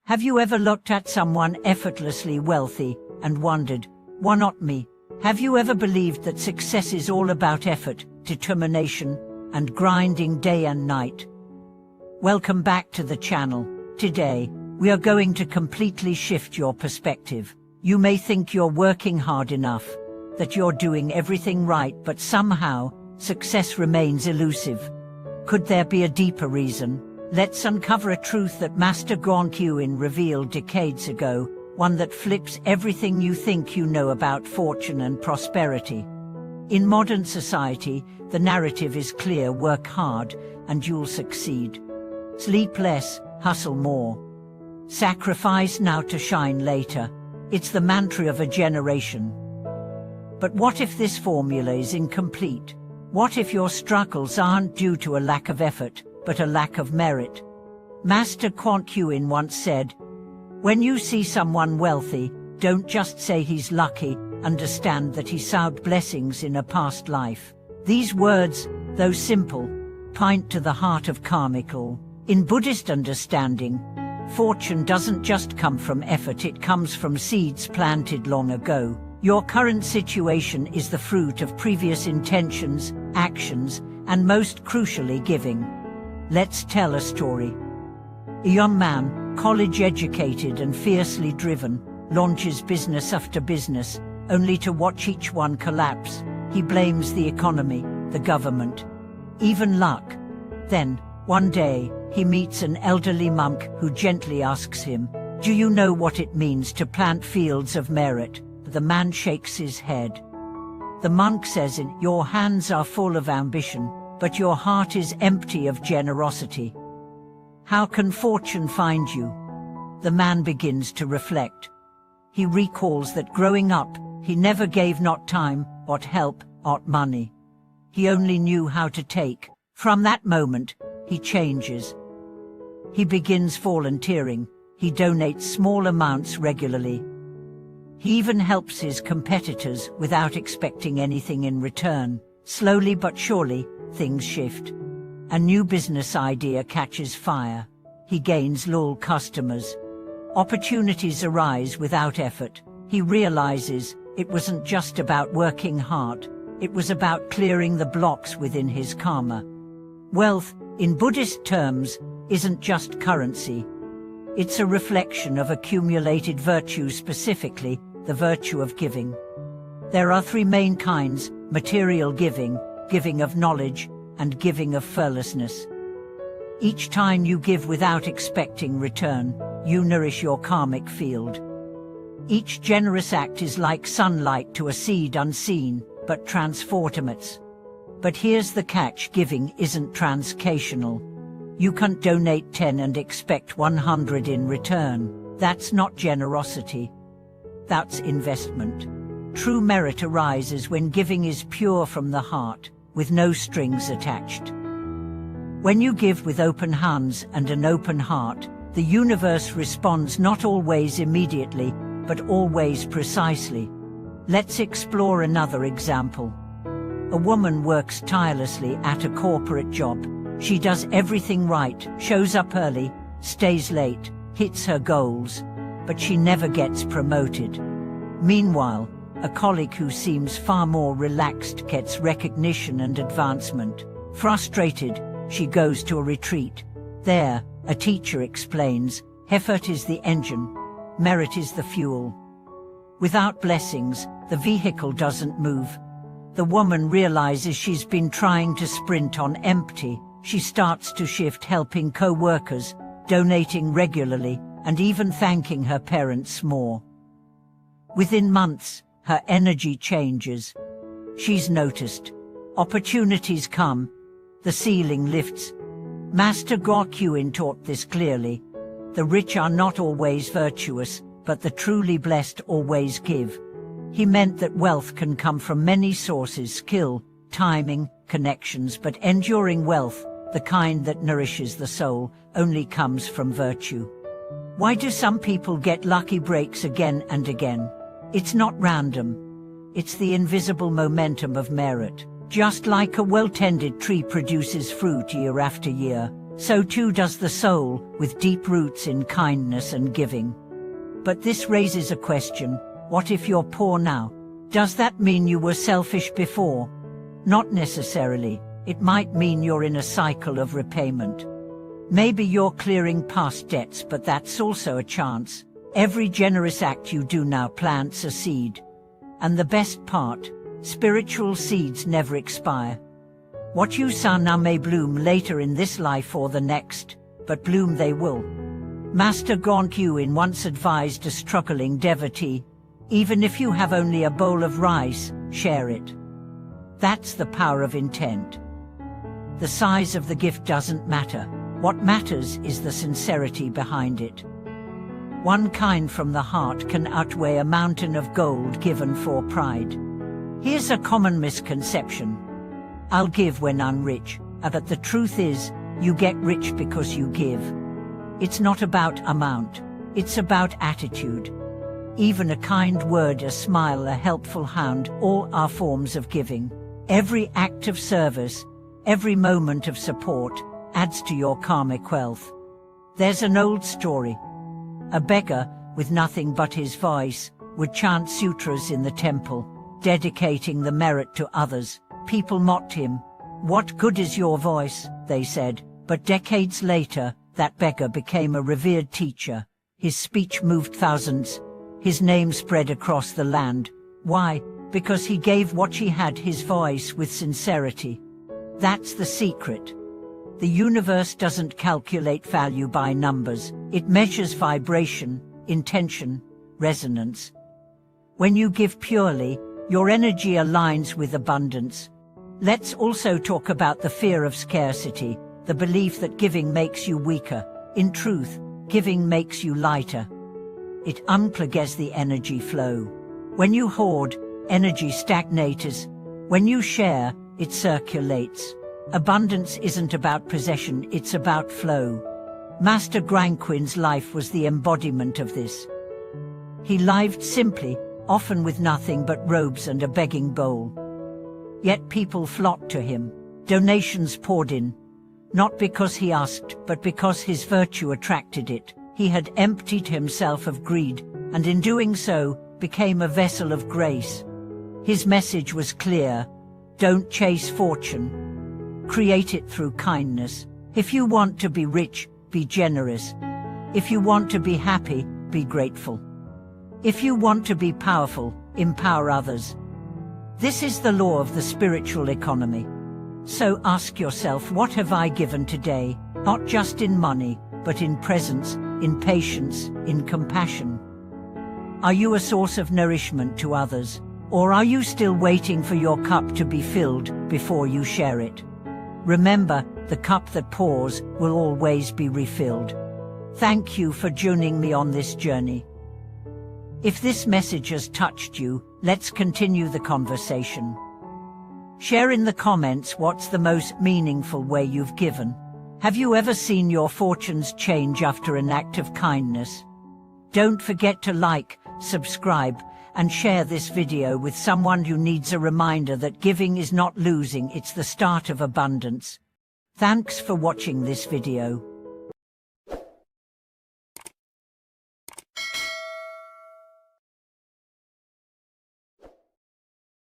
Have you ever looked at someone effortlessly wealthy and wondered, why not me? Have you ever believed that success is all about effort, determination, and grinding day and night? Welcome back to the channel. Today, we are going to completely shift your perspective. You may think you're working hard enough, that you're doing everything right, but somehow, success remains elusive. Could there be a deeper reason? Let's uncover a truth that Master Guangqin revealed decades ago, one that flips everything you think you know about fortune and prosperity. In modern society, the narrative is clear: work hard, and you'll succeed. Sleep less, hustle more. Sacrifice now to shine later. It's the mantra of a generation. But what if this formula is incomplete? What if your struggles aren't due to a lack of effort, but a lack of merit? Master Guangqin once said, "When you see someone wealthy, don't just say he's lucky, understand that he sowed blessings in a past life." These words, though simple, point to the heart of karmical. In Buddhist understanding, fortune doesn't just come from effort, it comes from seeds planted long ago. Your current situation is the fruit of previous intentions, actions, and most crucially, giving. Let's tell a story. A young man, college-educated and fiercely driven, launches business after business, only to watch each one collapse. He blames the economy, the government, even luck. Then, one day, he meets an elderly monk who gently asks him, "Do you know what it means to plant fields of merit?" The man shakes his head. The monk says, "Your hands are full of ambition, but your heart is empty of generosity. How can fortune find you?" The man begins to reflect. He recalls that growing up, he never gave not time, not help, not money. He only knew how to take. From that moment, he changes. He begins volunteering. He donates small amounts regularly. He even helps his competitors without expecting anything in return. Slowly but surely, things shift. A new business idea catches fire. He gains loyal customers. Opportunities arise without effort. He realizes it wasn't just about working hard, it was about clearing the blocks within his karma. Wealth, in Buddhist terms, isn't just currency. It's a reflection of accumulated virtue, specifically, the virtue of giving. There are three main kinds: material giving, giving of knowledge, and giving of fearlessness. Each time you give without expecting return, you nourish your karmic field. Each generous act is like sunlight to a seed unseen, but transformative. But here's the catch: giving isn't transactional. You can't donate 10 and expect 100 in return. That's not generosity. That's investment. True merit arises when giving is pure from the heart, with no strings attached. When you give with open hands and an open heart, the universe responds, not always immediately, but always precisely. Let's explore another example. A woman works tirelessly at a corporate job. She does everything right, shows up early, stays late, hits her goals, but she never gets promoted. Meanwhile, a colleague who seems far more relaxed gets recognition and advancement. Frustrated, she goes to a retreat. There, a teacher explains, effort is the engine, merit is the fuel. Without blessings, the vehicle doesn't move. The woman realizes she's been trying to sprint on empty. She starts to shift, helping co-workers, donating regularly, and even thanking her parents more. Within months, her energy changes. She's noticed. Opportunities come. The ceiling lifts. Master Guangqin taught this clearly. The rich are not always virtuous, but the truly blessed always give. He meant that wealth can come from many sources: skill, timing, connections, but enduring wealth, the kind that nourishes the soul, only comes from virtue. Why do some people get lucky breaks again and again? It's not random. It's the invisible momentum of merit. Just like a well-tended tree produces fruit year after year, So too does the soul, with deep roots in kindness and giving. But this raises a question: what if you're poor now? Does that mean you were selfish before? Not necessarily. It might mean you're in a cycle of repayment. Maybe you're clearing past debts, but that's also a chance. Every generous act you do now plants a seed. And the best part, spiritual seeds never expire. What you sow now may bloom later in this life or the next, but bloom they will. Master Guangqin once advised a struggling devotee, even if you have only a bowl of rice, share it. That's the power of intent. The size of the gift doesn't matter. What matters is the sincerity behind it. One kind from the heart can outweigh a mountain of gold given for pride. Here's a common misconception: I'll give when I'm rich. But the truth is, you get rich because you give. It's not about amount, it's about attitude. Even a kind word, a smile, a helpful hand, all are forms of giving. Every act of service, every moment of support, adds to your karmic wealth. There's an old story. A beggar, with nothing but his voice, would chant sutras in the temple, dedicating the merit to others. People mocked him. "What good is your voice?" they said. But decades later, that beggar became a revered teacher. His speech moved thousands. His name spread across the land. Why? Because he gave what he had, his voice, with sincerity. That's the secret. The universe doesn't calculate value by numbers. It measures vibration, intention, resonance. When you give purely, your energy aligns with abundance. Let's also talk about the fear of scarcity, the belief that giving makes you weaker. In truth, giving makes you lighter. It unplugs the energy flow. When you hoard, energy stagnates. When you share, it circulates. Abundance isn't about possession, it's about flow. Master Guangqin's life was the embodiment of this. He lived simply, often with nothing but robes and a begging bowl. Yet people flocked to him. Donations poured in. Not because he asked, but because his virtue attracted it. He had emptied himself of greed, and in doing so, became a vessel of grace. His message was clear: don't chase fortune. Create it through kindness. If you want to be rich, be generous. If you want to be happy, be grateful. If you want to be powerful, empower others. This is the law of the spiritual economy. So ask yourself, what have I given today? Not just in money, but in presence, in patience, in compassion. Are you a source of nourishment to others? Or are you still waiting for your cup to be filled before you share it? Remember, the cup that pours will always be refilled. Thank you for joining me on this journey. If this message has touched you, let's continue the conversation. Share in the comments what's the most meaningful way you've given. Have you ever seen your fortunes change after an act of kindness? Don't forget to like, subscribe, and share this video with someone who needs a reminder that giving is not losing, it's the start of abundance. Thanks for watching this video.